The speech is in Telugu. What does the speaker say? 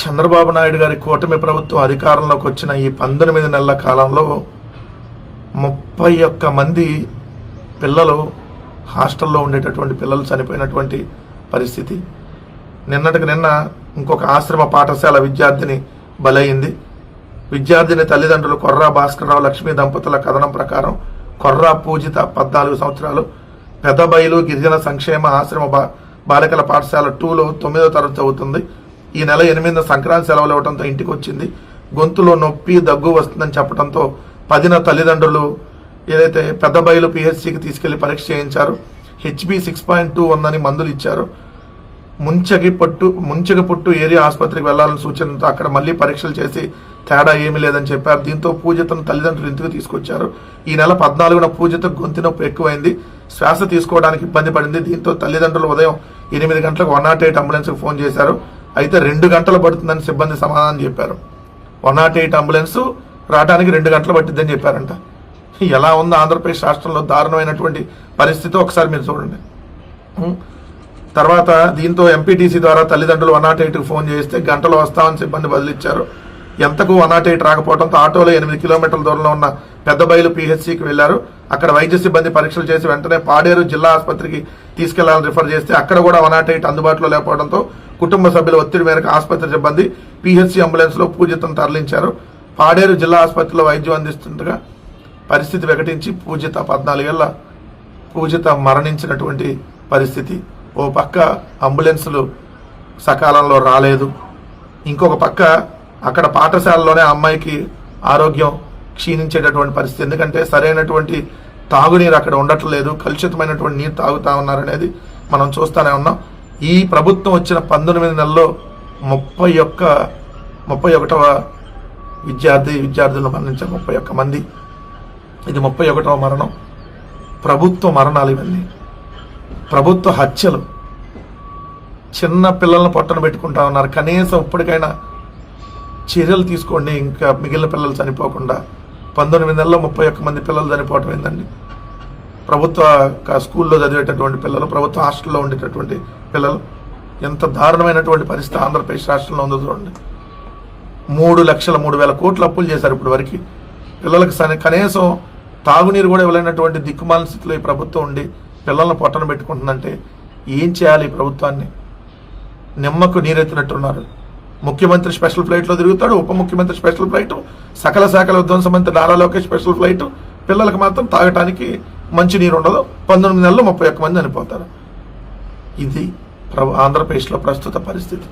చంద్రబాబు నాయుడు గారి కూటమి ప్రభుత్వం అధికారంలోకి వచ్చిన ఈ 19 నెలల కాలంలో 31 మంది పిల్లలు హాస్టల్లో ఉండేటటువంటి పిల్లలు చనిపోయినటువంటి పరిస్థితి. నిన్నటికి నిన్న ఇంకొక ఆశ్రమ పాఠశాల విద్యార్థిని బలైంది. విద్యార్థిని తల్లిదండ్రులు కొర్రా భాస్కర్రావు లక్ష్మీ దంపతుల కథనం ప్రకారం కొర్రా పూజిత 14 సంవత్సరాలు పెదబైలు గిరిజన సంక్షేమ ఆశ్రమ బాలికల పాఠశాల 2లో 9వ తరగతి చదువుతుంది. ఈ నెల 8న సంక్రాంతి సెలవులు ఇవ్వడంతో ఇంటికి వచ్చింది. గొంతులో నొప్పి దగ్గు వస్తుందని చెప్పడంతో 10న తల్లిదండ్రులు ఏదైతే పెద్దబైలు పిహెచ్సికి తీసుకెళ్లి పరీక్ష చేయించారు. HB 6.2 ఉందని మందులు ఇచ్చారు. ముంచగిపుట్టు ఏరియా ఆసుపత్రికి వెళ్లాలని సూచనతో అక్కడ మళ్లీ పరీక్షలు చేసి తేడా ఏమీ లేదని చెప్పారు. దీంతో పూజితను తల్లిదండ్రులు ఇంటికి తీసుకొచ్చారు. ఈ నెల 14న పూజిత గొంతు నొప్పి ఎక్కువైంది, శ్వాస తీసుకోవడానికి ఇబ్బంది పడింది. దీంతో తల్లిదండ్రులు ఉదయం 8 గంటలకు 108 అంబులెన్స్కి ఫోన్ చేశారు. అయితే 2 గంటలు పడుతుందని సిబ్బంది సమాధానం చెప్పారు. 108 అంబులెన్స్ రావడానికి 2 గంటలు పట్టిద్దని చెప్పారంట. ఎలా ఉందో ఆంధ్రప్రదేశ్ రాష్ట్రంలో దారుణమైనటువంటి పరిస్థితి ఒకసారి మీరు చూడండి. తర్వాత దీంతో ఎంపీటీసీ ద్వారా తల్లిదండ్రులు 108కి ఫోన్ చేస్తే గంటలు వస్తామని సిబ్బంది బదిలిచ్చారు. ఎంతకు 108 రాకపోవడంతో ఆటోలో 8 కిలోమీటర్ల దూరంలో ఉన్న పెద్దబైలు పిహెచ్సికి వెళ్లారు. అక్కడ వైద్య సిబ్బంది పరీక్షలు చేసి వెంటనే పాడేరు జిల్లా ఆసుపత్రికి తీసుకెళ్లాలని రిఫర్ చేస్తే అక్కడ కూడా 108 అందుబాటులో లేకపోవడంతో కుటుంబ సభ్యుల ఒత్తిడి మేరకు ఆసుపత్రి సిబ్బంది పిహెచ్సి అంబులెన్స్ లో పూజితను తరలించారు. పాడేరు జిల్లా ఆసుపత్రిలో వైద్యం అందిస్తుండగా పరిస్థితి వికటించి పూజిత 14 ఏళ్ల పూజిత మరణించినటువంటి పరిస్థితి. ఓ పక్క అంబులెన్సులు సకాలంలో రాలేదు, ఇంకొక పక్క అక్కడ పాఠశాలలోనే అమ్మాయికి ఆరోగ్యం క్షీణించేటటువంటి పరిస్థితి. ఎందుకంటే సరైనటువంటి తాగునీరు అక్కడ ఉండట్లేదు, కలుషితమైనటువంటి నీరు తాగుతా ఉన్నారనేది మనం చూస్తూనే ఉన్నాం. ఈ ప్రభుత్వం వచ్చిన 19 నెలల్లో 31వ విద్యార్థులు మరణించారు. 31 మంది. ఇది 31వ మరణం. ప్రభుత్వ మరణాలు ఇవన్నీ, ప్రభుత్వ హత్యలు. చిన్న పిల్లలను పొట్టన పెట్టుకుంటా ఉన్నారు. కనీసం ఇప్పటికైనా చర్యలు తీసుకోండి, ఇంకా మిగిలిన పిల్లలు చనిపోకుండా. 19 నెలల్లో 31 మంది పిల్లలు చనిపోవటం ఏందండి? ప్రభుత్వ స్కూల్లో చదివేటటువంటి పిల్లలు, ప్రభుత్వ హాస్టల్లో ఉండేటటువంటి పిల్లలు. ఎంత దారుణమైనటువంటి పరిస్థితి ఆంధ్రప్రదేశ్ రాష్ట్రంలో ఉందో చూడండి. 3,03,000 కోట్లు అప్పులు చేశారు ఇప్పుడు వరకు. పిల్లలకు కనీసం తాగునీరు కూడా ఇవ్వలేనటువంటి దిక్కుమాలిన స్థితిలో ఈ ప్రభుత్వం ఉండి పిల్లలను పొట్టన పెట్టుకుంటుందంటే ఏం చేయాలి? ఈ ప్రభుత్వాన్ని నిమ్మకు నీరెత్తినట్టున్నారు. ముఖ్యమంత్రి స్పెషల్ ఫ్లైట్లో తిరుగుతాడు, ఉప ముఖ్యమంత్రి స్పెషల్ ఫ్లైట్, సకల శాఖల విధ్వంస మంత్రి నారా లోకేష్ స్పెషల్ ఫ్లైట్. పిల్లలకు మాత్రం తాగటానికి మంచి నీరు ఉండదు. 19 నెలల్లో 31 మంది చనిపోతారు. ఇది ఆంధ్రప్రదేశ్లో ప్రస్తుత పరిస్థితి.